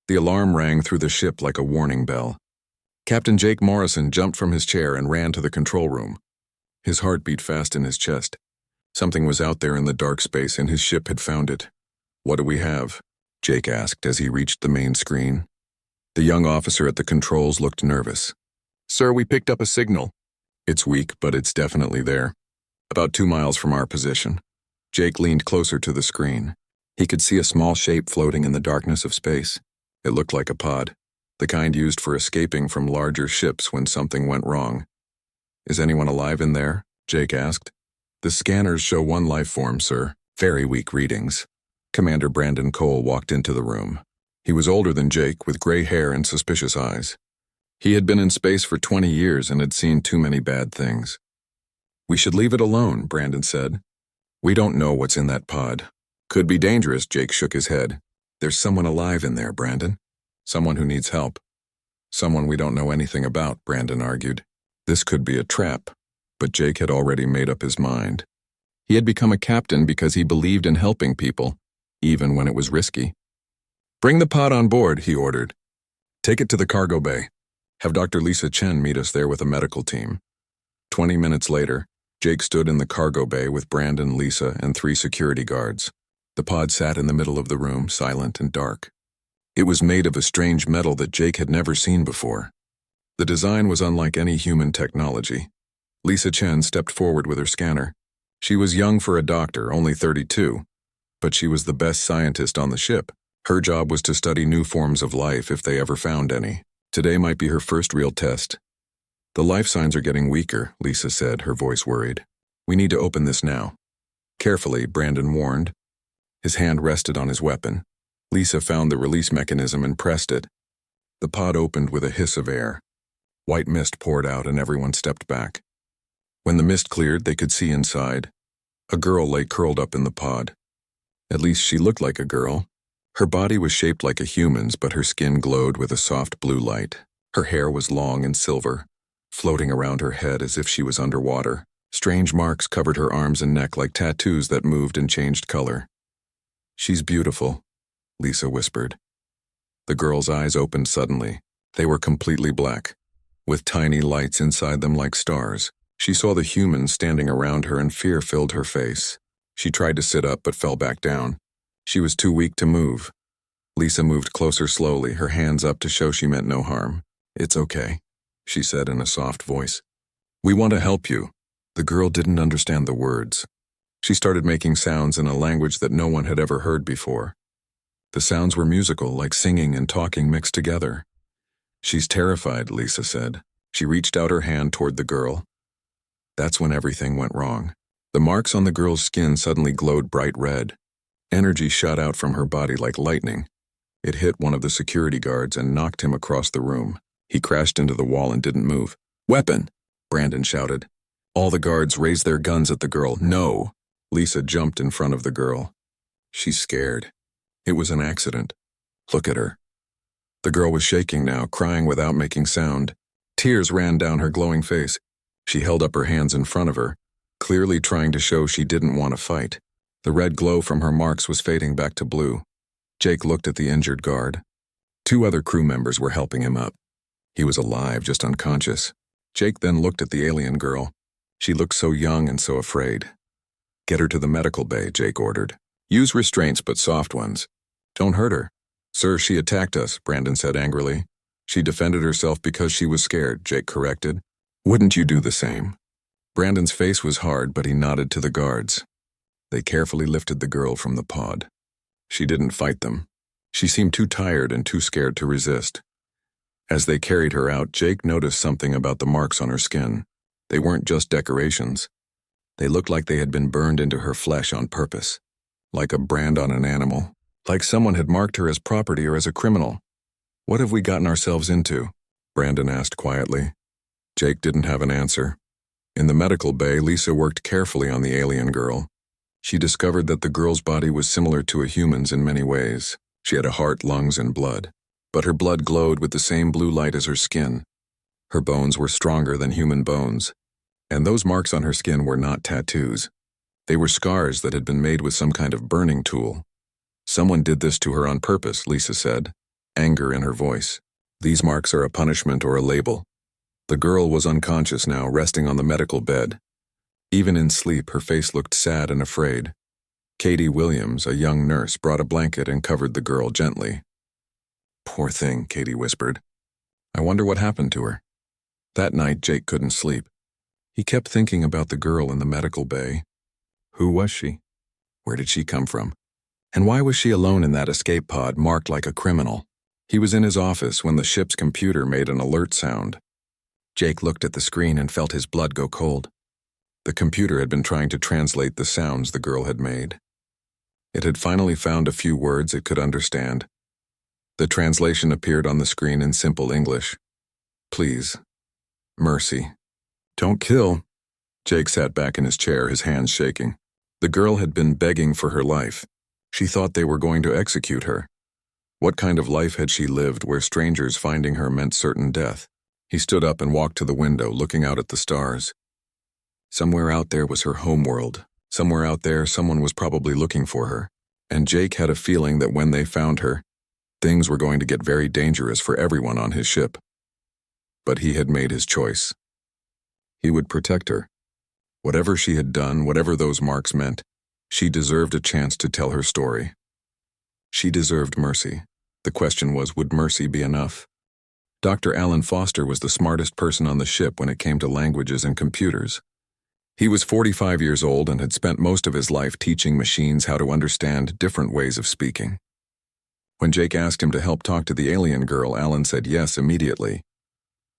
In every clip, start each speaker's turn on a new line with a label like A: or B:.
A: The alarm rang through the ship like a warning bell. Captain Jake Morrison jumped from his chair and ran to the control room. His heart beat fast in his chest. Something was out there in the dark space and his ship had found it. "What do we have?" Jake asked as he reached the main screen. The young officer at the controls looked nervous. "Sir, we picked up a signal. It's weak, but it's definitely there. About 2 miles from our position." Jake leaned closer to the screen. He could see a small shape floating in the darkness of space. It looked like a pod, the kind used for escaping from larger ships when something went wrong. "Is anyone alive in there?" Jake asked. "The scanners show one life form, sir. Very weak readings." Commander Brandon Cole walked into the room. He was older than Jake, with gray hair and suspicious eyes. He had been in space for 20 years and had seen too many bad things. "We should leave it alone," Brandon said. "We don't know what's in that pod. Could be dangerous." Jake shook his head. "There's someone alive in there, Brandon. Someone who needs help. Someone we don't know anything about," Brandon argued. This could be a trap, but Jake had already made up his mind. He had become a captain because he believed in helping people, even when it was risky. "Bring the pod on board," he ordered. "Take it to the cargo bay. Have Dr. Lisa Chen meet us there with a medical team." 20 minutes later, Jake stood in the cargo bay with Brandon, Lisa, and 3 security guards. The pod sat in the middle of the room, silent and dark. It was made of a strange metal that Jake had never seen before. The design was unlike any human technology. Lisa Chen stepped forward with her scanner. She was young for a doctor, only 32, but she was the best scientist on the ship. Her job was to study new forms of life if they ever found any. Today might be her first real test. "The life signs are getting weaker," Lisa said, her voice worried. "We need to open this now." Carefully, Brandon warned. His hand rested on his weapon. Lisa found the release mechanism and pressed it. The pod opened with a hiss of air. White mist poured out and everyone stepped back. When the mist cleared, they could see inside. A girl lay curled up in the pod. At least she looked like a girl. Her body was shaped like a human's, but her skin glowed with a soft blue light. Her hair was long and silver, floating around her head as if she was underwater. Strange marks covered her arms and neck like tattoos that moved and changed color. "She's beautiful," Lisa whispered. The girl's eyes opened suddenly. They were completely black, with tiny lights inside them like stars. She saw the humans standing around her and fear filled her face. She tried to sit up but fell back down. She was too weak to move. Lisa moved closer slowly, her hands up to show she meant no harm. "It's okay," she said in a soft voice. "We want to help you." The girl didn't understand the words. She started making sounds in a language that no one had ever heard before. The sounds were musical, like singing and talking mixed together. "She's terrified," Lisa said. She reached out her hand toward the girl. That's when everything went wrong. The marks on the girl's skin suddenly glowed bright red. Energy shot out from her body like lightning. It hit one of the security guards and knocked him across the room. He crashed into the wall and didn't move. "Weapon!" Brandon shouted. All the guards raised their guns at the girl. "No!" Lisa jumped in front of the girl. "She's scared. It was an accident. Look at her." The girl was shaking now, crying without making sound. Tears ran down her glowing face. She held up her hands in front of her, clearly trying to show she didn't want to fight. The red glow from her marks was fading back to blue. Jake looked at the injured guard. 2 other crew members were helping him up. He was alive, just unconscious. Jake then looked at the alien girl. She looked so young and so afraid. "Get her to the medical bay," Jake ordered. "Use restraints, but soft ones. Don't hurt her." "Sir, she attacked us," Brandon said angrily. "She defended herself because she was scared," Jake corrected. "Wouldn't you do the same?" Brandon's face was hard, but he nodded to the guards. They carefully lifted the girl from the pod. She didn't fight them. She seemed too tired and too scared to resist. As they carried her out, Jake noticed something about the marks on her skin. They weren't just decorations. They looked like they had been burned into her flesh on purpose, like a brand on an animal, like someone had marked her as property or as a criminal. "What have we gotten ourselves into?" Brandon asked quietly. Jake didn't have an answer. In the medical bay, Lisa worked carefully on the alien girl. She discovered that the girl's body was similar to a human's in many ways. She had a heart, lungs, and blood, but her blood glowed with the same blue light as her skin. Her bones were stronger than human bones, and those marks on her skin were not tattoos. They were scars that had been made with some kind of burning tool. "Someone did this to her on purpose," Lisa said. anger in her voice. These marks are a punishment or a label. The girl was unconscious now, resting on the medical bed. Even in sleep, her face looked sad and afraid. Katie Williams, a young nurse, brought a blanket and covered the girl gently. "Poor thing," Katie whispered. "I wonder what happened to her." That night, Jake couldn't sleep. He kept thinking about the girl in the medical bay. Who was she? Where did she come from? And why was she alone in that escape pod marked like a criminal? He was in his office when the ship's computer made an alert sound. Jake looked at the screen and felt his blood go cold. The computer had been trying to translate the sounds the girl had made. It had finally found a few words it could understand. The translation appeared on the screen in simple English. "Please. Mercy. Don't kill." Jake sat back in his chair, his hands shaking. The girl had been begging for her life. She thought they were going to execute her. What kind of life had she lived where strangers finding her meant certain death? He stood up and walked to the window, looking out at the stars. Somewhere out there was her homeworld. Somewhere out there, someone was probably looking for her. And Jake had a feeling that when they found her, things were going to get very dangerous for everyone on his ship. But he had made his choice. He would protect her. Whatever she had done, whatever those marks meant, she deserved a chance to tell her story. She deserved mercy. The question was, would mercy be enough? Dr. Alan Foster was the smartest person on the ship when it came to languages and computers. He was 45 years old and had spent most of his life teaching machines how to understand different ways of speaking. When Jake asked him to help talk to the alien girl, Alan said yes immediately.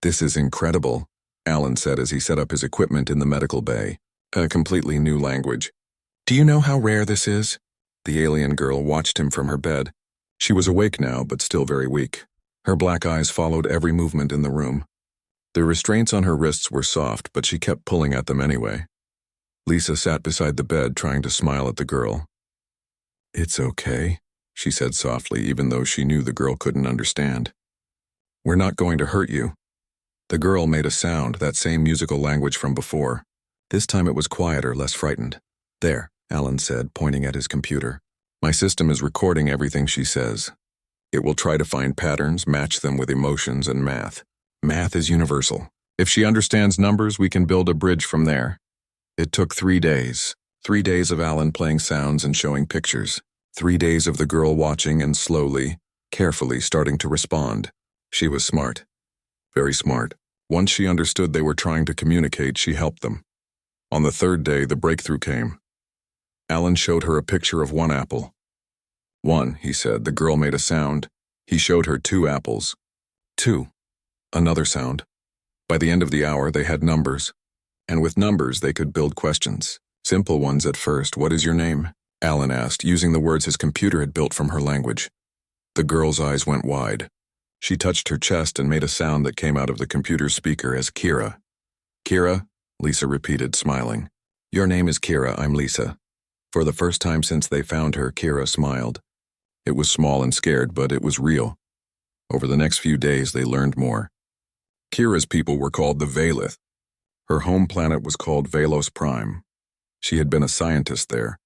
A: "This is incredible," Alan said as he set up his equipment in the medical bay. A completely new language. "Do you know how rare this is?" The alien girl watched him from her bed. She was awake now, but still very weak. Her black eyes followed every movement in the room. The restraints on her wrists were soft, but she kept pulling at them anyway. Lisa sat beside the bed, trying to smile at the girl. "It's okay," she said softly, even though she knew the girl couldn't understand. "We're not going to hurt you." The girl made a sound, that same musical language from before. This time it was quieter, less frightened. "There," Alan said, pointing at his computer. "My system is recording everything she says. It will try to find patterns, match them with emotions and math. Math is universal. If she understands numbers, we can build a bridge from there." It took 3 days. 3 days of Alan playing sounds and showing pictures. 3 days of the girl watching and slowly, carefully starting to respond. She was smart. Very smart. Once she understood they were trying to communicate, she helped them. On the 3rd day, the breakthrough came. Alan showed her a picture of 1 apple. "1," he said. The girl made a sound. He showed her 2 apples. 2. Another sound. By the end of the hour, they had numbers. And with numbers, they could build questions. Simple ones at first. "What is your name?" Alan asked, using the words his computer had built from her language. The girl's eyes went wide. She touched her chest and made a sound that came out of the computer's speaker as Kira. "Kira," Lisa repeated, smiling. "Your name is Kira, I'm Lisa." For the first time since they found her, Kira smiled. It was small and scared, but it was real. Over the next few days, they learned more. Kira's people were called the Valith. Her home planet was called Velos Prime. She had been a scientist there,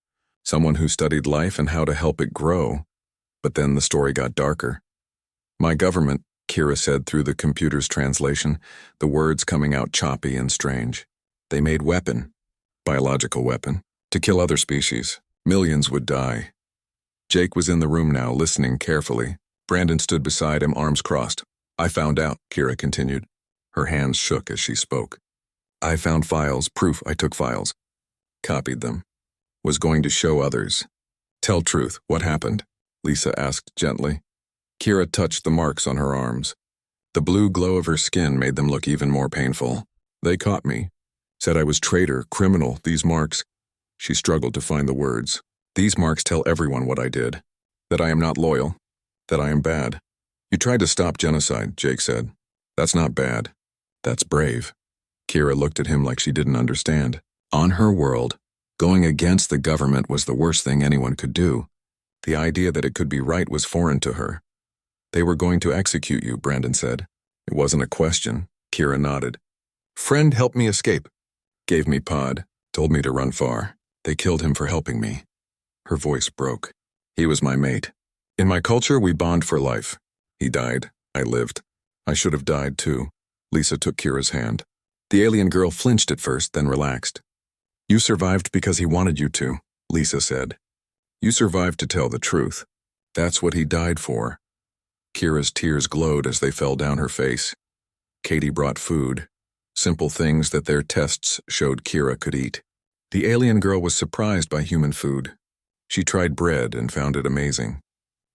A: someone who studied life and how to help it grow. But then the story got darker. "My government," Kira said through the computer's translation, the words coming out choppy and strange. "They made biological weapon, to kill other species. Millions would die." Jake was in the room now, listening carefully. Brandon stood beside him, arms crossed. "I found out," Kira continued. Her hands shook as she spoke. "I found files, proof I took files. Copied them. Was going to show others." "Tell truth, what happened?" Lisa asked gently. Kira touched the marks on her arms. The blue glow of her skin made them look even more painful. "They caught me. Said I was traitor, criminal, these marks." She struggled to find the words. "These marks tell everyone what I did. That I am not loyal. That I am bad." "You tried to stop genocide," Jake said. "That's not bad. That's brave." Kira looked at him like she didn't understand. On her world, going against the government was the worst thing anyone could do. The idea that it could be right was foreign to her. "They were going to execute you," Brandon said. It wasn't a question. Kira nodded. "Friend helped me escape. Gave me pod. Told me to run far. They killed him for helping me." Her voice broke. "He was my mate. In my culture, we bond for life. He died. I lived. I should have died too. Lisa took Kira's hand. The alien girl flinched at first, then relaxed. You survived because he wanted you to, Lisa said. You survived to tell the truth. That's what he died for. Kira's tears glowed as they fell down her face. Katie brought food. Simple things that their tests showed Kira could eat. The alien girl was surprised by human food. She tried bread and found it amazing.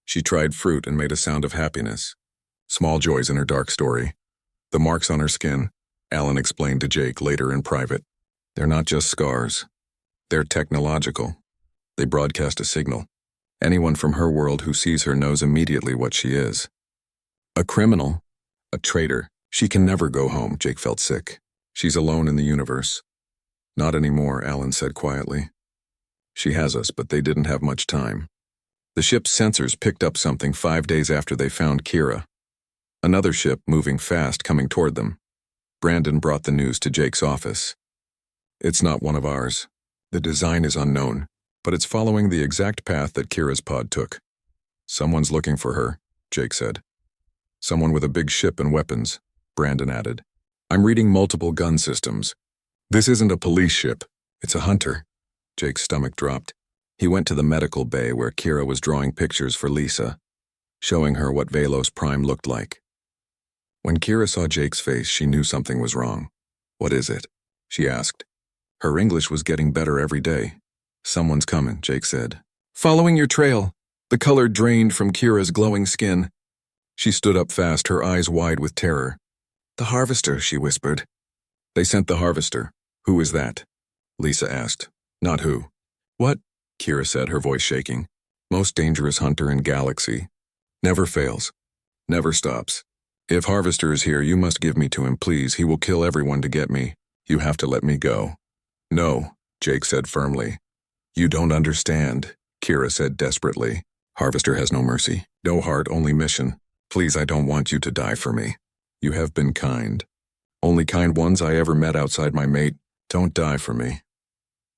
A: She tried fruit and made a sound of happiness. Small joys in her dark story. The marks on her skin, Alan explained to Jake later in private. They're not just scars. They're technological. They broadcast a signal. Anyone from her world who sees her knows immediately what she is. A criminal. A traitor. She can never go home, Jake felt sick. She's alone in the universe. Not anymore, Alan said quietly. She has us, but they didn't have much time. The ship's sensors picked up something 5 days after they found Kira. Another ship moving fast coming toward them. Brandon brought the news to Jake's office. It's not one of ours. The design is unknown, but it's following the exact path that Kira's pod took. Someone's looking for her, Jake said. Someone with a big ship and weapons, Brandon added. I'm reading multiple gun systems. This isn't a police ship. It's a hunter. Jake's stomach dropped. He went to the medical bay where Kira was drawing pictures for Lisa, showing her what Velos Prime looked like. When Kira saw Jake's face, she knew something was wrong. What is it? She asked. Her English was getting better every day. Someone's coming, Jake said. Following your trail. The color drained from Kira's glowing skin. She stood up fast, her eyes wide with terror. The harvester, she whispered. They sent the harvester. Who is that? Lisa asked. Not who. What? Kira said, her voice shaking. Most dangerous hunter in galaxy. Never fails. Never stops. If Harvester is here, you must give me to him, please. He will kill everyone to get me. You have to let me go. No, Jake said firmly. You don't understand, Kira said desperately. Harvester has no mercy. No heart, only mission. Please, I don't want you to die for me. You have been kind. Only kind ones I ever met outside my mate. Don't die for me.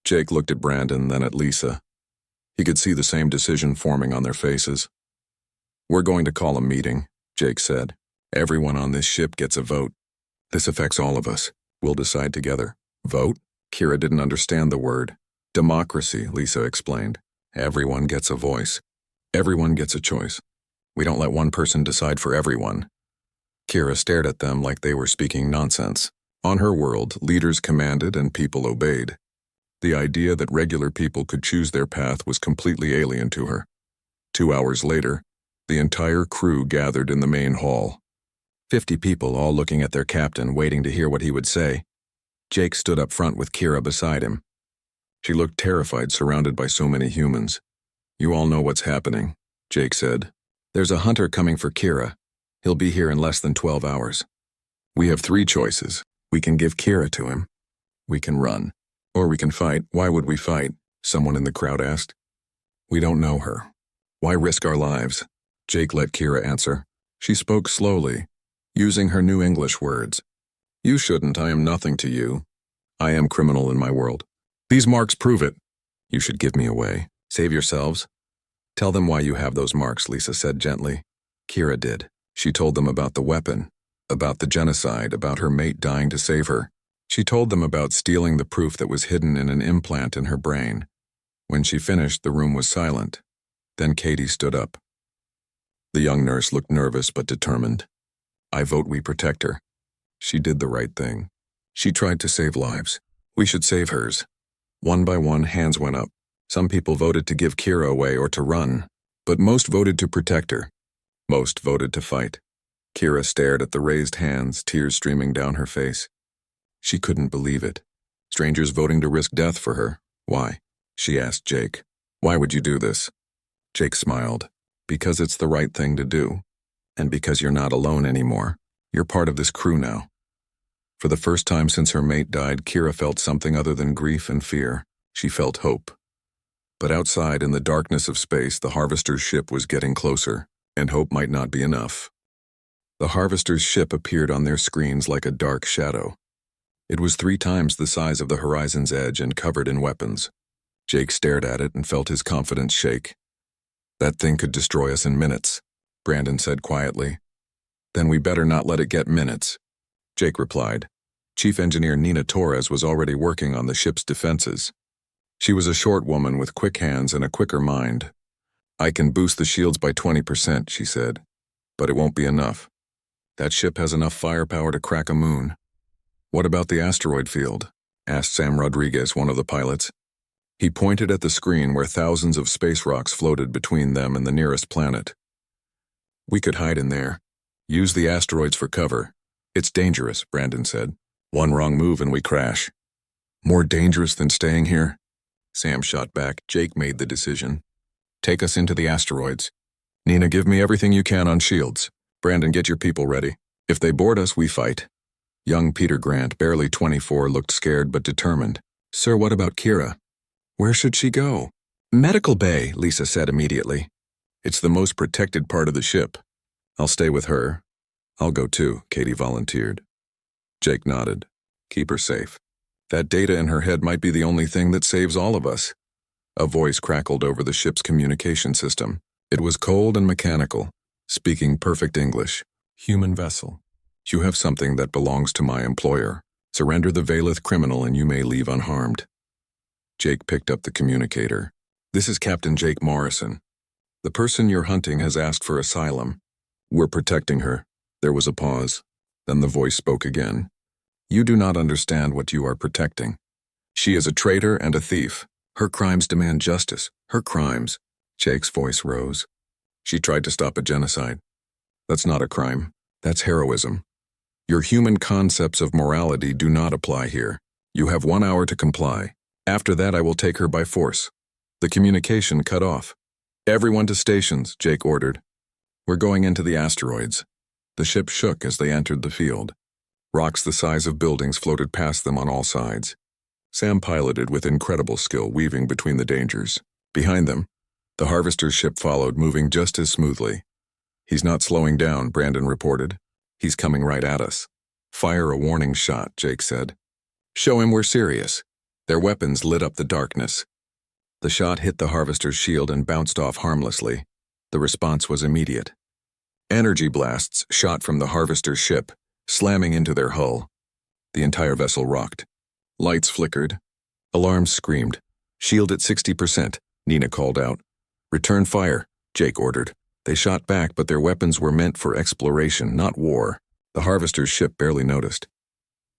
A: Jake looked at Brandon, then at Lisa. He could see the same decision forming on their faces. We're going to call a meeting, Jake said. Everyone on this ship gets a vote. This affects all of us. We'll decide together. Vote? Kira didn't understand the word. Democracy, Lisa explained. Everyone gets a voice. Everyone gets a choice. We don't let one person decide for everyone. Kira stared at them like they were speaking nonsense. On her world, leaders commanded and people obeyed. The idea that regular people could choose their path was completely alien to her. 2 hours later, the entire crew gathered in the main hall. 50 people all looking at their captain, waiting to hear what he would say. Jake stood up front with Kira beside him. She looked terrified, surrounded by so many humans. You all know what's happening, Jake said. There's a hunter coming for Kira. He'll be here in less than 12 hours. We have 3 choices. We can give Kira to him. We can run. Or we can fight. Why would we fight? Someone in the crowd asked. We don't know her. Why risk our lives? Jake let Kira answer. She spoke slowly, using her new English words. You shouldn't. I am nothing to you. I am criminal in my world. These marks prove it. You should give me away. Save yourselves. Tell them why you have those marks, Lisa said gently. Kira did. She told them about the weapon, about the genocide, about her mate dying to save her. She told them about stealing the proof that was hidden in an implant in her brain. When she finished, the room was silent. Then Katie stood up. The young nurse looked nervous but determined. I vote we protect her. She did the right thing. She tried to save lives. We should save hers. One by one, hands went up. Some people voted to give Kira away or to run, but most voted to protect her. Most voted to fight. Kira stared at the raised hands, tears streaming down her face. She couldn't believe it. Strangers voting to risk death for her. Why? She asked Jake. Why would you do this? Jake smiled. Because it's the right thing to do. And because you're not alone anymore. You're part of this crew now. For the first time since her mate died, Kira felt something other than grief and fear. She felt hope. But outside, in the darkness of space, the Harvester's ship was getting closer, and hope might not be enough. The Harvester's ship appeared on their screens like a dark shadow. It was 3 times the size of the horizon's edge and covered in weapons. Jake stared at it and felt his confidence shake. That thing could destroy us in minutes. Brandon said quietly. Then we better not let it get minutes, Jake replied. Chief Engineer Nina Torres was already working on the ship's defenses. She was a short woman with quick hands and a quicker mind. I can boost the shields by 20%, she said, but it won't be enough. That ship has enough firepower to crack a moon. What about the asteroid field? Asked Sam Rodriguez, one of the pilots. He pointed at the screen where thousands of space rocks floated between them and the nearest planet. We could hide in there. Use the asteroids for cover. It's dangerous, Brandon said. One wrong move and we crash. More dangerous than staying here? Sam shot back. Jake made the decision. Take us into the asteroids. Nina, give me everything you can on shields. Brandon, get your people ready. If they board us, we fight. Young Peter Grant, barely 24, looked scared but determined. Sir, what about Kira? Where should she go? Medical bay, Lisa said immediately. It's the most protected part of the ship. I'll stay with her. I'll go too, Katie volunteered. Jake nodded. Keep her safe. That data in her head might be the only thing that saves all of us. A voice crackled over the ship's communication system. It was cold and mechanical, speaking perfect English. Human vessel. You have something that belongs to my employer. Surrender the Valeth criminal and you may leave unharmed. Jake picked up the communicator. This is Captain Jake Morrison. The person you're hunting has asked for asylum. We're protecting her. There was a pause. Then the voice spoke again. You do not understand what you are protecting. She is a traitor and a thief. Her crimes demand justice. Her crimes. Jake's voice rose. She tried to stop a genocide. That's not a crime. That's heroism. Your human concepts of morality do not apply here. You have 1 hour to comply. After that, I will take her by force. The communication cut off. Everyone to stations, Jake ordered. We're going into the asteroids. The ship shook as they entered the field. Rocks the size of buildings floated past them on all sides. Sam piloted with incredible skill, weaving between the dangers. Behind them, the harvester's ship followed, moving just as smoothly. He's not slowing down, Brandon reported. He's coming right at us. Fire a warning shot, Jake said. Show him we're serious. Their weapons lit up the darkness. The shot hit the harvester's shield and bounced off harmlessly. The response was immediate. Energy blasts shot from the harvester's ship, slamming into their hull. The entire vessel rocked. Lights flickered. Alarms screamed. Shield at 60%, Nina called out. Return fire, Jake ordered. They shot back, but their weapons were meant for exploration, not war. The harvester's ship barely noticed.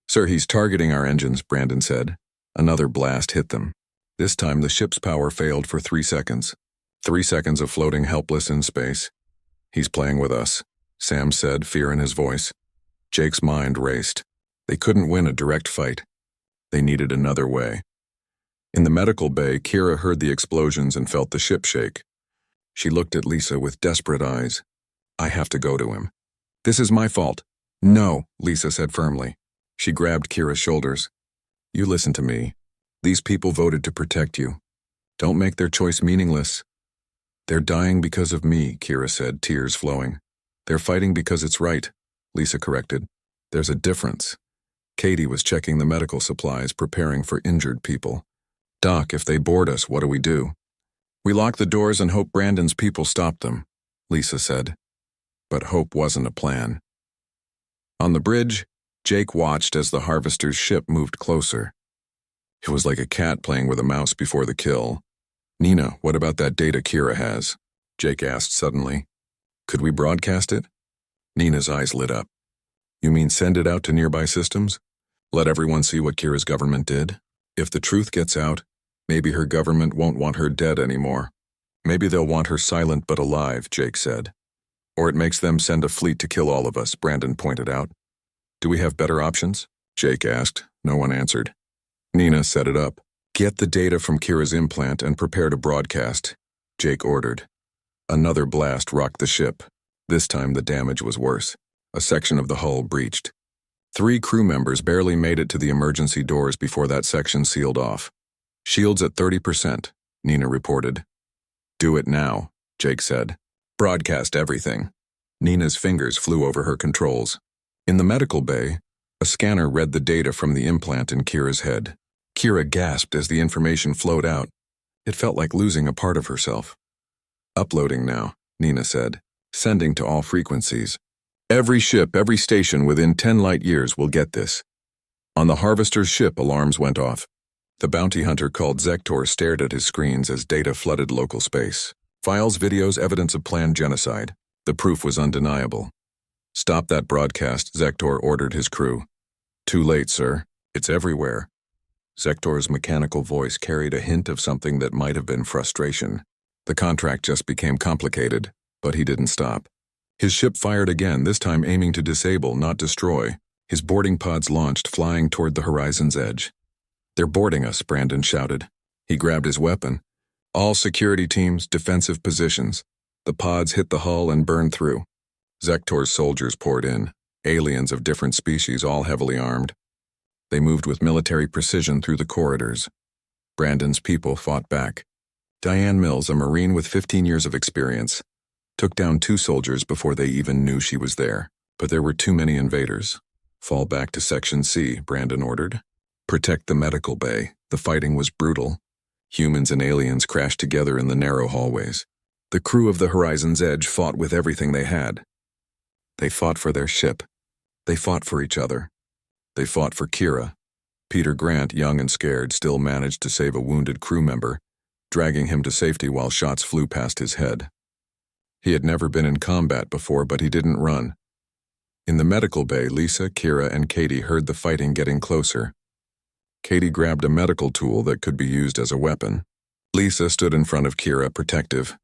A: Sir, he's targeting our engines, Brandon said. Another blast hit them. This time the ship's power failed for 3 seconds. 3 seconds of floating helpless in space. He's playing with us, Sam said, fear in his voice. Jake's mind raced. They couldn't win a direct fight. They needed another way. In the medical bay, Kira heard the explosions and felt the ship shake. She looked at Lisa with desperate eyes. I have to go to him. This is my fault. No, Lisa said firmly. She grabbed Kira's shoulders. You listen to me. These people voted to protect you. Don't make their choice meaningless. They're dying because of me, Kira said, tears flowing. They're fighting because it's right, Lisa corrected. There's a difference. Katie was checking the medical supplies, preparing for injured people. Doc, if they board us, what do we do? We lock the doors and hope Brandon's people stop them, Lisa said. But hope wasn't a plan. On the bridge, Jake watched as the harvester's ship moved closer. It was like a cat playing with a mouse before the kill. Nina, what about that data Kira has? Jake asked suddenly. Could we broadcast it? Nina's eyes lit up. You mean send it out to nearby systems? Let everyone see what Kira's government did? If the truth gets out, maybe her government won't want her dead anymore. Maybe they'll want her silent but alive, Jake said. Or it makes them send a fleet to kill all of us, Brandon pointed out. Do we have better options? Jake asked. No one answered. Nina set it up. Get the data from Kira's implant and prepare to broadcast, Jake ordered. Another blast rocked the ship. This time the damage was worse. A section of the hull breached. 3 crew members barely made it to the emergency doors before that section sealed off. Shields at 30%, Nina reported. Do it now, Jake said. Broadcast everything. Nina's fingers flew over her controls. In the medical bay, a scanner read the data from the implant in Kira's head. Kira gasped as the information flowed out. It felt like losing a part of herself. Uploading now, Nina said. Sending to all frequencies. Every ship, every station within 10 light years will get this. On the Harvester's ship, alarms went off. The bounty hunter called Zektor stared at his screens as data flooded local space. Files, videos, evidence of planned genocide. The proof was undeniable. Stop that broadcast, Zektor ordered his crew. Too late, sir. It's everywhere. Zektor's mechanical voice carried a hint of something that might have been frustration. The contract just became complicated, but he didn't stop. His ship fired again, this time aiming to disable, not destroy. His boarding pods launched, flying toward the horizon's edge. They're boarding us, Brandon shouted. He grabbed his weapon. All security teams, defensive positions. The pods hit the hull and burned through. Zektor's soldiers poured in, aliens of different species, all heavily armed. They moved with military precision through the corridors. Brandon's people fought back. Diane Mills, a Marine with 15 years of experience, took down 2 soldiers before they even knew she was there. But there were too many invaders. Fall back to Section C, Brandon ordered. Protect the medical bay. The fighting was brutal. Humans and aliens crashed together in the narrow hallways. The crew of the Horizon's Edge fought with everything they had. They fought for their ship. They fought for each other. They fought for Kira. Peter Grant, young and scared, still managed to save a wounded crew member, dragging him to safety while shots flew past his head. He had never been in combat before, but he didn't run. In the medical bay, Lisa, Kira, and Katie heard the fighting getting closer. Katie grabbed a medical tool that could be used as a weapon. Lisa stood in front of Kira, protective.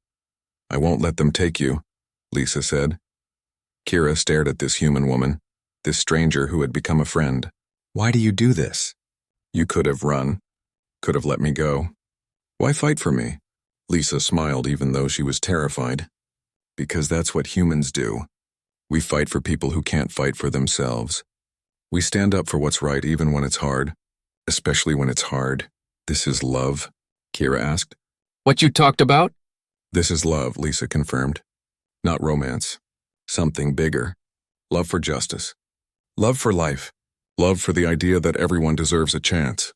A: "I won't let them take you," Lisa said. Kira stared at this human woman, this stranger who had become a friend. "Why do you do this?" "You could have run. Could have let me go. Why fight for me?" Lisa smiled even though she was terrified. "Because that's what humans do. We fight for people who can't fight for themselves. We stand up for what's right even when it's hard. Especially when it's hard." "This is love?" Kira asked.
B: "What you talked about?"
A: "This is love," Lisa confirmed. "Not romance. Something bigger. Love for justice. Love for life. Love for the idea that everyone deserves a chance."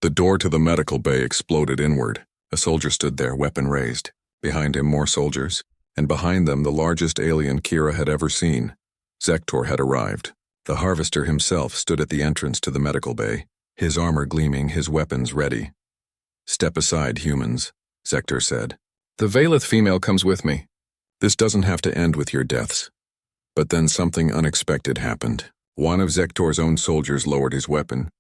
A: The door to the medical bay exploded inward. A soldier stood there, weapon raised. Behind him, more soldiers. And behind them, the largest alien Kira had ever seen. Zektor had arrived. The Harvester himself stood at the entrance to the medical bay, his armor gleaming, his weapons ready. "Step aside, humans," Zektor said. "The Valeth female comes with me. This doesn't have to end with your deaths." But then something unexpected happened. One of Zektor's own soldiers lowered his weapon.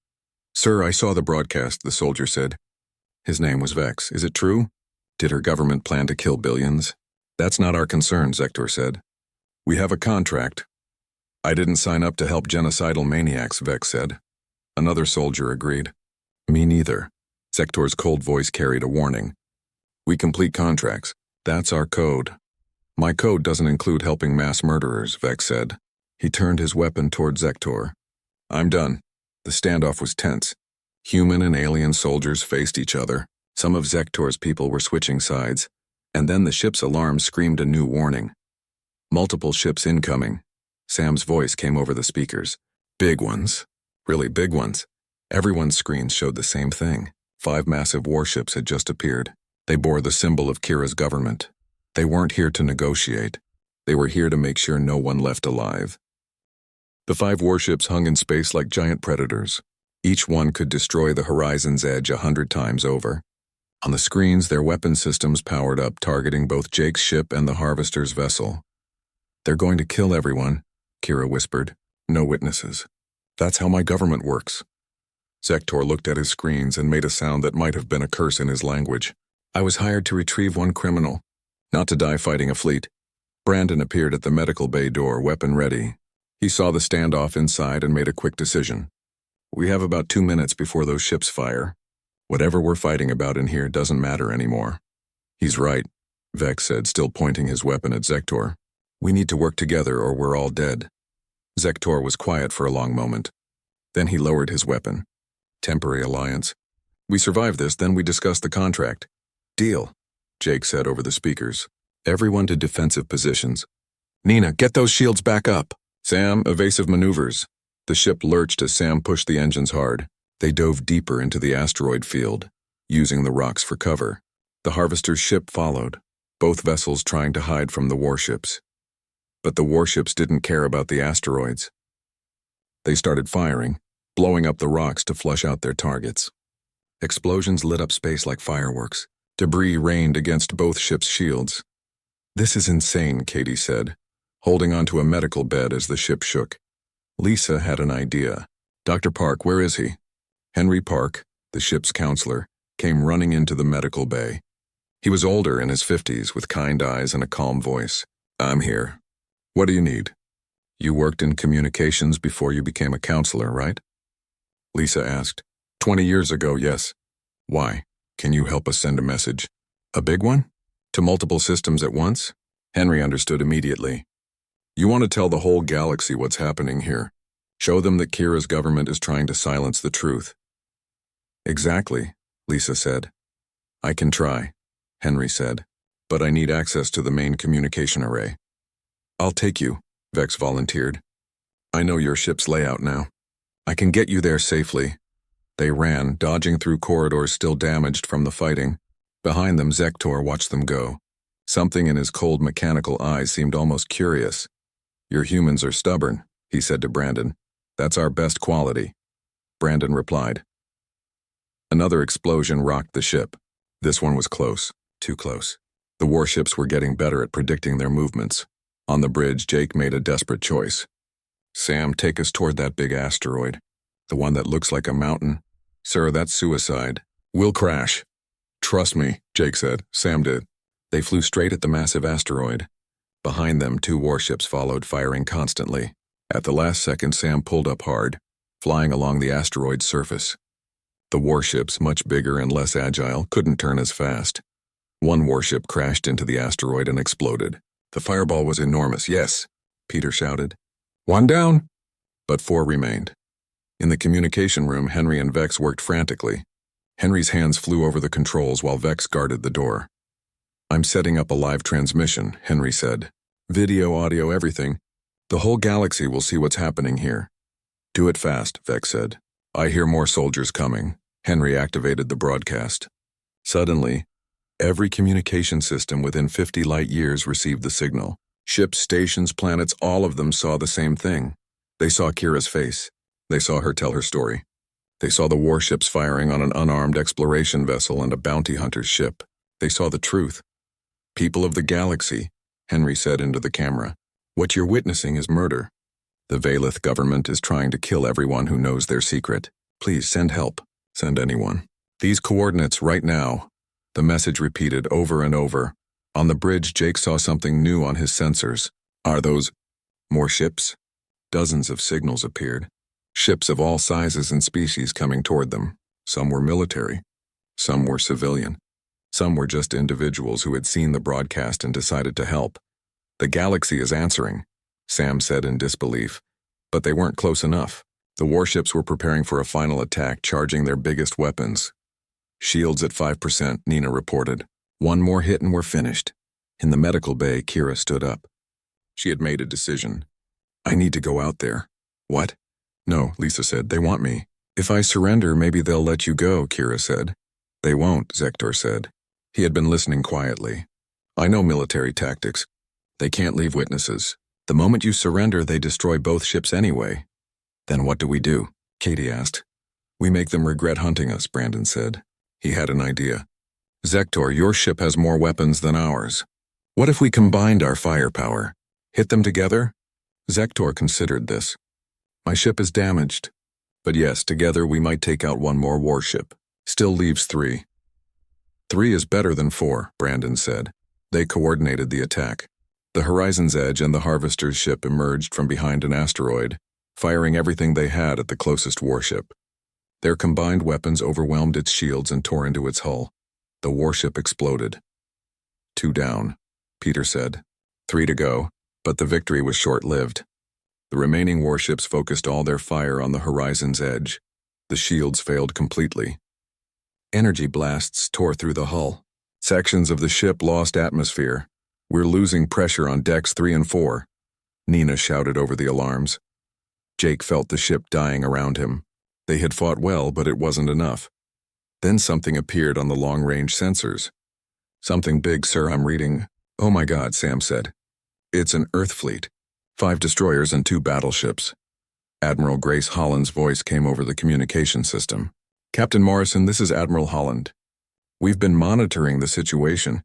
A: "Sir, I saw the broadcast," the soldier said. His name was Vex. "Is it true? Did her government plan to kill billions?" "That's not our concern," Zektor said. "We have a contract." "I didn't sign up to help genocidal maniacs," Vex said. Another soldier agreed. "Me neither." Zektor's cold voice carried a warning. "We complete contracts. That's our code." "My code doesn't include helping mass murderers," Vex said. He turned his weapon toward Zektor. "I'm done." The standoff was tense. Human and alien soldiers faced each other. Some of Zektor's people were switching sides. And then the ship's alarm screamed a new warning. "Multiple ships incoming." Sam's voice came over the speakers. "Big ones. Really big ones." Everyone's screens showed the same thing. 5 massive warships had just appeared. They bore the symbol of Kira's government. They weren't here to negotiate. They were here to make sure no one left alive. The 5 warships hung in space like giant predators. Each one could destroy the Horizon's Edge 100 times over. On the screens, their weapon systems powered up, targeting both Jake's ship and the Harvester's vessel. "They're going to kill everyone," Kira whispered. "No witnesses. That's how my government works." Zektor looked at his screens and made a sound that might have been a curse in his language. "I was hired to retrieve one criminal, not to die fighting a fleet." Brandon appeared at the medical bay door, weapon ready. He saw the standoff inside and made a quick decision. "We have about 2 minutes before those ships fire. Whatever we're fighting about in here doesn't matter anymore." "He's right," Vex said, still pointing his weapon at Zektor. "We need to work together or we're all dead." Zektor was quiet for a long moment. Then he lowered his weapon. "Temporary alliance. We survive this, then we discuss the contract." "Deal," Jake said over the speakers. "Everyone to defensive positions. Nina, get those shields back up. Sam, evasive maneuvers." The ship lurched as Sam pushed the engines hard. They dove deeper into the asteroid field, using the rocks for cover. The Harvester's ship followed. both vessels trying to hide from the warships. But the warships didn't care about the asteroids. They started firing, blowing up the rocks to flush out their targets. Explosions lit up space like fireworks. Debris rained against both ships' shields. "This is insane," Katie said, holding onto a medical bed as the ship shook. Lisa had an idea. "Dr. Park, where is he?" Henry Park, the ship's counselor, came running into the medical bay. He was older, in his 50s, with kind eyes and a calm voice. "I'm here. What do you need?" "You worked in communications before you became a counselor, right?" Lisa asked. 20 years ago, yes." "Why? Can you help us send a message?" "A big one? To multiple systems at once?" Henry understood immediately. "You want to tell the whole galaxy what's happening here. Show them that Kira's government is trying to silence the truth." "Exactly," Lisa said. "I can try," Henry said, "but I need access to the main communication array." "I'll take you," Vex volunteered. "I know your ship's layout now. I can get you there safely." They ran, dodging through corridors still damaged from the fighting. Behind them, Zektor watched them go. Something in his cold mechanical eyes seemed almost curious. "Your humans are stubborn," he said to Brandon. "That's our best quality." Brandon replied. Another explosion rocked the ship. This one was close, too close. The warships were getting better at predicting their movements. On the bridge, Jake made a desperate choice. "Sam, take us toward that big asteroid. The one that looks like a mountain." "Sir, that's suicide. We'll crash." "Trust me," Jake said. Sam did. They flew straight at the massive asteroid. Behind them, 2 warships followed, firing constantly. At the last second, Sam pulled up hard, flying along the asteroid's surface. The warships, much bigger and less agile, couldn't turn as fast. One warship crashed into the asteroid and exploded. "The fireball was enormous, yes," Peter shouted. "One down!" But 4 remained. In the communication room, Henry and Vex worked frantically. Henry's hands flew over the controls while Vex guarded the door. "I'm setting up a live transmission," Henry said. "Video, audio, everything. The whole galaxy will see what's happening here." "Do it fast," Vex said. "I hear more soldiers coming." Henry activated the broadcast. Suddenly, every communication system within 50 light years received the signal. Ships, stations, planets, all of them saw the same thing. They saw Kira's face. They saw her tell her story. They saw the warships firing on an unarmed exploration vessel and a bounty hunter's ship. They saw the truth. "People of the galaxy," Henry said into the camera, "what you're witnessing is murder. The Valith government is trying to kill everyone who knows their secret. Please send help. Send anyone. These coordinates right now." The message repeated over and over. On the bridge, Jake saw something new on his sensors. "Are those more ships?" Dozens of signals appeared. Ships of all sizes and species coming toward them. Some were military. Some were civilian. Some were just individuals who had seen the broadcast and decided to help. "The galaxy is answering," Sam said in disbelief. But they weren't close enough. The warships were preparing for a final attack, charging their biggest weapons. "Shields at 5%, Nina reported. "One more hit and we're finished." In the medical bay, Kira stood up. She had made a decision. "I need to go out there." "What?" "No," Lisa said. "They want me." "If I surrender, maybe they'll let you go," Kira said. "They won't," Zektor said. He had been listening quietly. "I know military tactics. They can't leave witnesses. The moment you surrender, they destroy both ships anyway." "Then what do we do?" Katie asked. "We make them regret hunting us," Brandon said. He had an idea. "Zektor, your ship has more weapons than ours. What if we combined our firepower? Hit them together?" Zektor considered this. "My ship is damaged. But yes, together we might take out one more warship. Still leaves 3. 3 is better than 4, Brandon said. They coordinated the attack. The Horizon's Edge and the Harvester's ship emerged from behind an asteroid, firing everything they had at the closest warship. Their combined weapons overwhelmed its shields and tore into its hull. The warship exploded. 2 down, Peter said. 3 to go, but the victory was short-lived. The remaining warships focused all their fire on the Horizon's Edge. The shields failed completely. Energy blasts tore through the hull. Sections of the ship lost atmosphere. "We're losing pressure on decks 3 and 4. Nina shouted over the alarms. Jake felt the ship dying around him. They had fought well, but it wasn't enough. Then something appeared on the long-range sensors. "Something big, sir, I'm reading. "Oh my God," Sam said. "It's an Earth fleet. 5 destroyers and 2 battleships." Admiral Grace Holland's voice came over the communication system. "Captain Morrison, this is Admiral Holland. We've been monitoring the situation.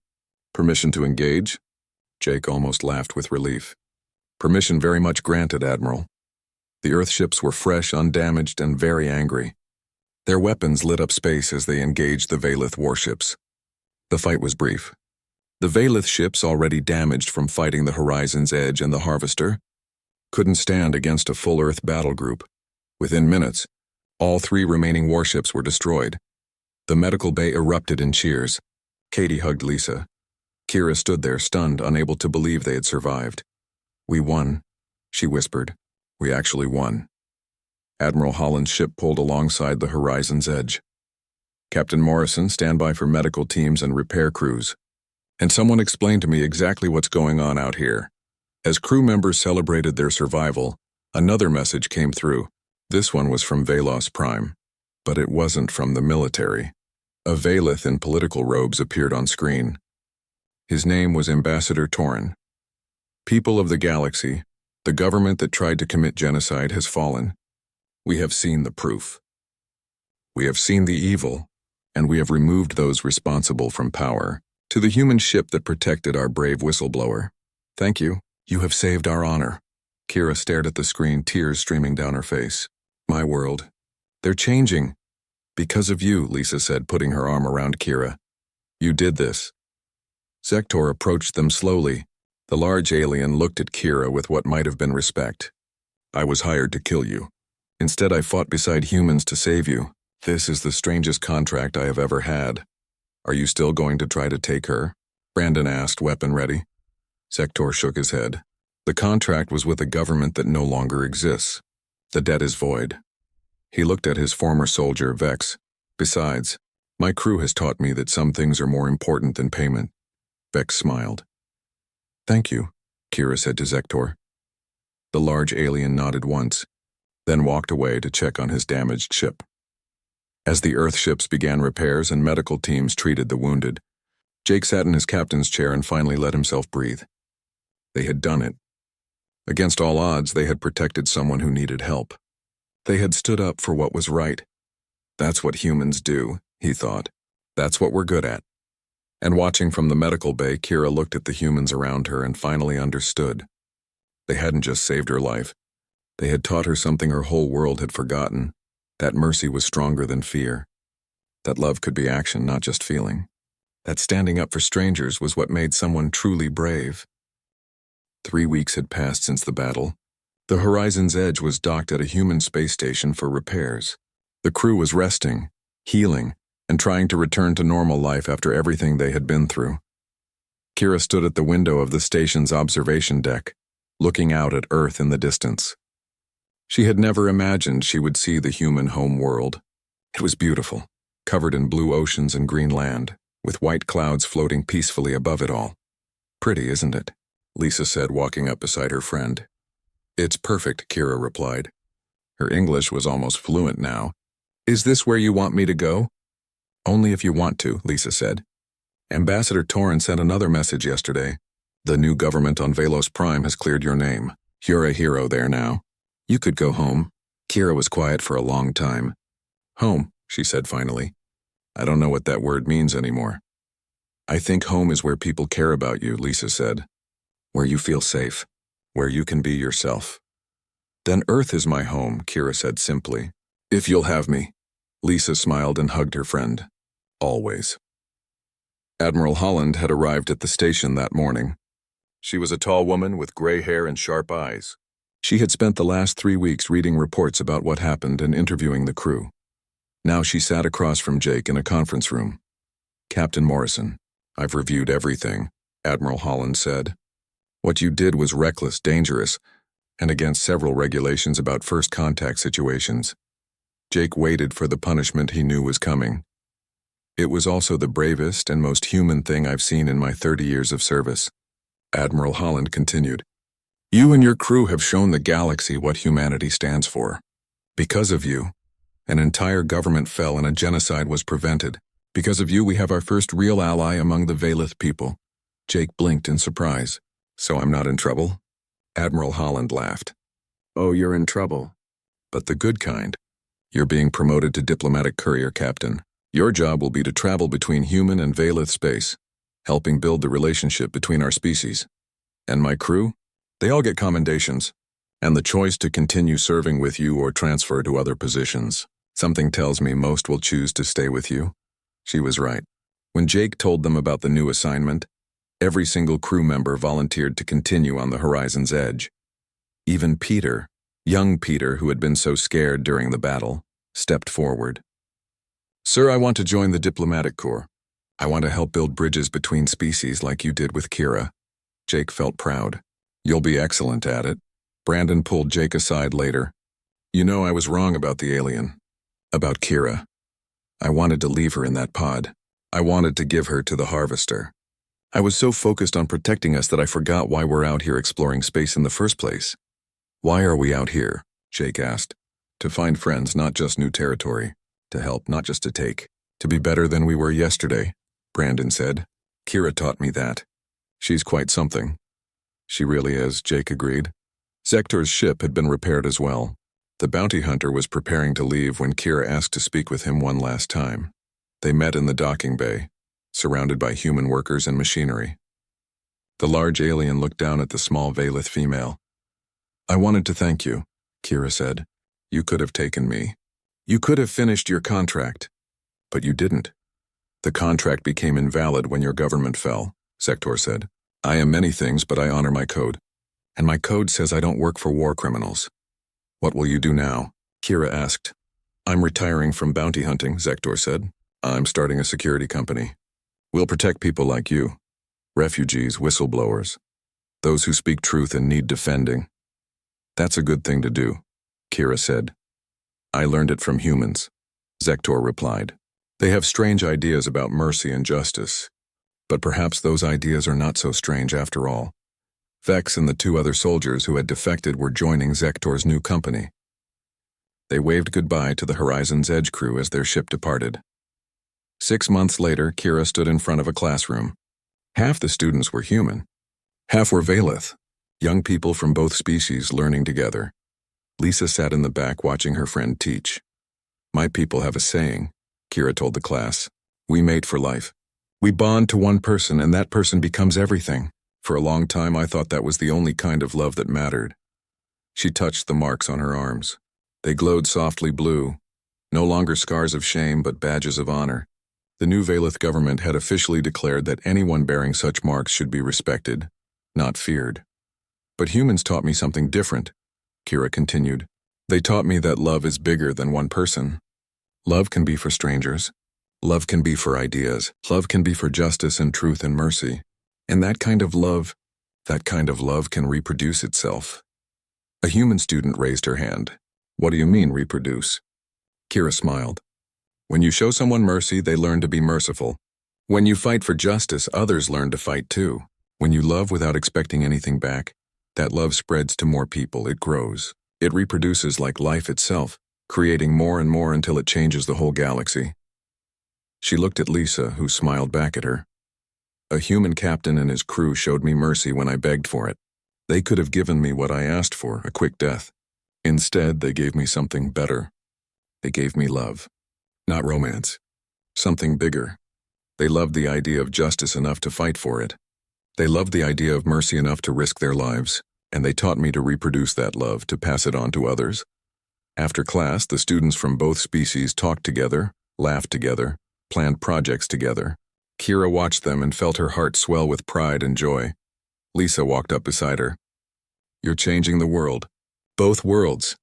A: Permission to engage?" Jake almost laughed with relief. "Permission very much granted, Admiral." The Earthships were fresh, undamaged, and very angry. Their weapons lit up space as they engaged the Valith warships. The fight was brief. The Valith ships, already damaged from fighting the Horizon's Edge and the Harvester, couldn't stand against a full Earth battle group. Within minutes, all 3 remaining warships were destroyed. The medical bay erupted in cheers. Katie hugged Lisa. Kira stood there, stunned, unable to believe they had survived. "We won," she whispered. "We actually won." Admiral Holland's ship pulled alongside the Horizon's Edge. "Captain Morrison, stand by for medical teams and repair crews. And someone explain to me exactly what's going on out here." As crew members celebrated their survival, another message came through. This one was from Velos Prime. But it wasn't from the military. A Valith in political robes appeared on screen. His name was Ambassador Torin. "People of the galaxy, the government that tried to commit genocide has fallen. We have seen the proof. We have seen the evil, and we have removed those responsible from power. To the human ship that protected our brave whistleblower, thank you. You have saved our honor." Kira stared at the screen, tears streaming down her face. "My world. They're changing. Because of you," Lisa said, putting her arm around Kira. "You did this." Zektor approached them slowly. The large alien looked at Kira with what might have been respect. "I was hired to kill you. Instead, I fought beside humans to save you. This is the strangest contract I have ever had." "Are you still going to try to take her?" Brandon asked, weapon ready. Zektor shook his head. "The contract was with a government that no longer exists. The debt is void." He looked at his former soldier, Vex. "Besides, my crew has taught me that some things are more important than payment." Vex smiled. "Thank you," Kira said to Zektor. The large alien nodded once, then walked away to check on his damaged ship. As the Earthships began repairs and medical teams treated the wounded, Jake sat in his captain's chair and finally let himself breathe. They had done it. Against all odds, they had protected someone who needed help. They had stood up for what was right. That's what humans do, he thought. That's what we're good at. And watching from the medical bay, Kira looked at the humans around her and finally understood. They hadn't just saved her life. They had taught her something her whole world had forgotten. That mercy was stronger than fear. That love could be action, not just feeling. That standing up for strangers was what made someone truly brave. 3 weeks had passed since the battle. The Horizon's Edge was docked at a human space station for repairs. The crew was resting, healing, and trying to return to normal life after everything they had been through. Kira stood at the window of the station's observation deck, looking out at Earth in the distance. She had never imagined she would see the human home world. It was beautiful, covered in blue oceans and green land, with white clouds floating peacefully above it all. "Pretty, isn't it?" Lisa said, walking up beside her friend. "It's perfect," Kira replied. Her English was almost fluent now. "Is this where you want me to go?" "Only if you want to," Lisa said. "Ambassador Torin sent another message yesterday. The new government on Velos Prime has cleared your name. You're a hero there now. You could go home." Kira was quiet for a long time. "Home," she said finally. "I don't know what that word means anymore." "I think home is where people care about you," Lisa said. "Where you feel safe. Where you can be yourself." "Then Earth is my home," Kira said simply. "If you'll have me." Lisa smiled and hugged her friend. "Always." Admiral Holland had arrived at the station that morning. She was a tall woman with gray hair and sharp eyes. She had spent the last 3 weeks reading reports about what happened and interviewing the crew. Now she sat across from Jake in a conference room. "Captain Morrison, I've reviewed everything," Admiral Holland said. "What you did was reckless, dangerous, and against several regulations about first contact situations." Jake waited for the punishment he knew was coming. "It was also the bravest and most human thing I've seen in my 30 years of service," Admiral Holland continued. "You and your crew have shown the galaxy what humanity stands for. Because of you, an entire government fell and a genocide was prevented. Because of you, we have our first real ally among the Valith people. Jake blinked in surprise. So I'm not in trouble? Admiral Holland laughed. Oh, you're in trouble. But the good kind. You're being promoted to diplomatic courier captain. Your job will be to travel between human and Valith space, helping build the relationship between our species. And my crew? They all get commendations, and the choice to continue serving with you or transfer to other positions. Something tells me most will choose to stay with you. She was right. When Jake told them about the new assignment, every single crew member volunteered to continue on the horizon's edge. Even Peter, young Peter who had been so scared during the battle, stepped forward. Sir, I want to join the diplomatic corps. I want to help build bridges between species like you did with Kira. Jake felt proud. You'll be excellent at it. Brandon pulled Jake aside later. You know, I was wrong about the alien. About Kira. I wanted to leave her in that pod. I wanted to give her to the Harvester. I was so focused on protecting us that I forgot why we're out here exploring space in the first place. Why are we out here? Jake asked. To find friends, not just new territory. To help, not just to take. To be better than we were yesterday, Brandon said. Kira taught me that. She's quite something. She really is, Jake agreed. Zektor's ship had been repaired as well. The bounty hunter was preparing to leave when Kira asked to speak with him one last time. They met in the docking bay, surrounded by human workers and machinery. The large alien looked down at the small Valith female. I wanted to thank you, Kira said. You could have taken me. You could have finished your contract. But you didn't. The contract became invalid when your government fell, Zektor said. I am many things, but I honor my code. And my code says I don't work for war criminals. What will you do now? Kira asked. I'm retiring from bounty hunting, Zektor said. I'm starting a security company. We'll protect people like you. Refugees, whistleblowers. Those who speak truth and need defending. That's a good thing to do, Kira said. I learned it from humans, Zektor replied. They have strange ideas about mercy and justice. But perhaps those ideas are not so strange after all. Vex and the two other soldiers who had defected were joining Zektor's new company. They waved goodbye to the Horizon's Edge crew as their ship departed. 6 months later, Kira stood in front of a classroom. Half the students were human. Half were Valith, young people from both species learning together. Lisa sat in the back watching her friend teach. My people have a saying, Kira told the class. We mate for life. We bond to one person and that person becomes everything. For a long time I thought that was the only kind of love that mattered. She touched the marks on her arms. They glowed softly blue, no longer scars of shame but badges of honor. The new Valith government had officially declared that anyone bearing such marks should be respected, not feared. But humans taught me something different, Kira continued. They taught me that love is bigger than one person. Love can be for strangers. Love can be for ideas. Love can be for justice and truth and mercy. And that kind of love can reproduce itself. A human student raised her hand. What do you mean, reproduce? Kira smiled. When you show someone mercy, they learn to be merciful. When you fight for justice, others learn to fight too. When you love without expecting anything back, that love spreads to more people, it grows. It reproduces like life itself, creating more and more until it changes the whole galaxy. She looked at Lisa, who smiled back at her. A human captain and his crew showed me mercy when I begged for it. They could have given me what I asked for, a quick death. Instead, they gave me something better. They gave me love. Not romance. Something bigger. They loved the idea of justice enough to fight for it. They loved the idea of mercy enough to risk their lives, and they taught me to reproduce that love, to pass it on to others. After class, the students from both species talked together, laughed together, planned projects together. Kira watched them and felt her heart swell with pride and joy. Lisa walked up beside her. You're changing the world. Both worlds.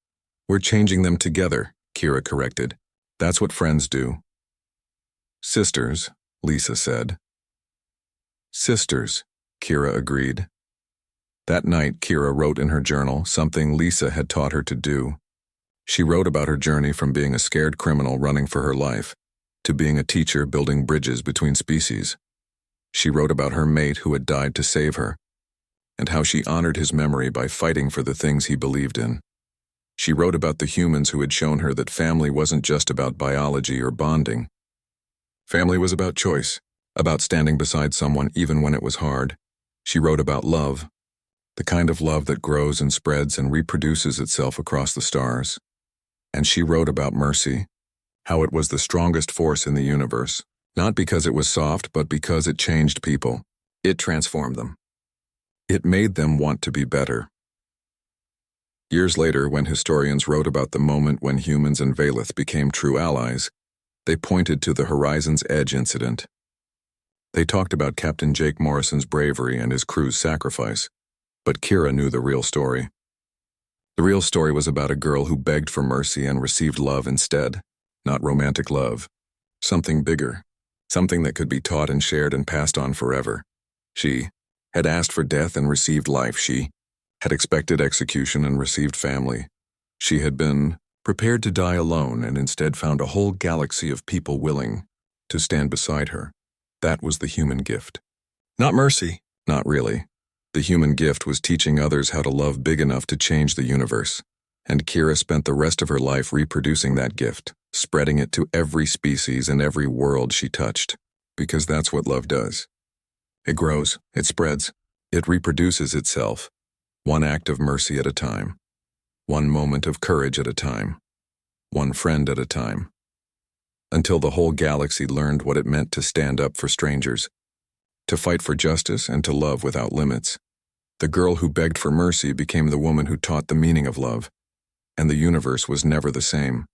A: We're changing them together, Kira corrected. That's what friends do. Sisters, Lisa said. Sisters, Kira agreed. That night, Kira wrote in her journal something Lisa had taught her to do. She wrote about her journey from being a scared criminal running for her life to being a teacher building bridges between species. She wrote about her mate who had died to save her, and how she honored his memory by fighting for the things he believed in. She wrote about the humans who had shown her that family wasn't just about biology or bonding. Family was about choice. about standing beside someone even when it was hard. She wrote about love, the kind of love that grows and spreads and reproduces itself across the stars. And she wrote about mercy, how it was the strongest force in the universe, not because it was soft, but because it changed people. It transformed them. It made them want to be better. Years later, when historians wrote about the moment when humans and Valeth became true allies, they pointed to the Horizon's Edge incident. They talked about Captain Jake Morrison's bravery and his crew's sacrifice, but Kira knew the real story. The real story was about a girl who begged for mercy and received love instead, not romantic love. Something bigger, something that could be taught and shared and passed on forever. She had asked for death and received life. She had expected execution and received family. She had been prepared to die alone and instead found a whole galaxy of people willing to stand beside her. That was the human gift. Not mercy. Not really. The human gift was teaching others how to love big enough to change the universe. And Kira spent the rest of her life reproducing that gift, spreading it to every species and every world she touched, because that's what love does. It grows, it spreads, it reproduces itself, one act of mercy at a time, one moment of courage at a time, one friend at a time, until the whole galaxy learned what it meant to stand up for strangers, to fight for justice and to love without limits. The girl who begged for mercy became the woman who taught the meaning of love, and the universe was never the same.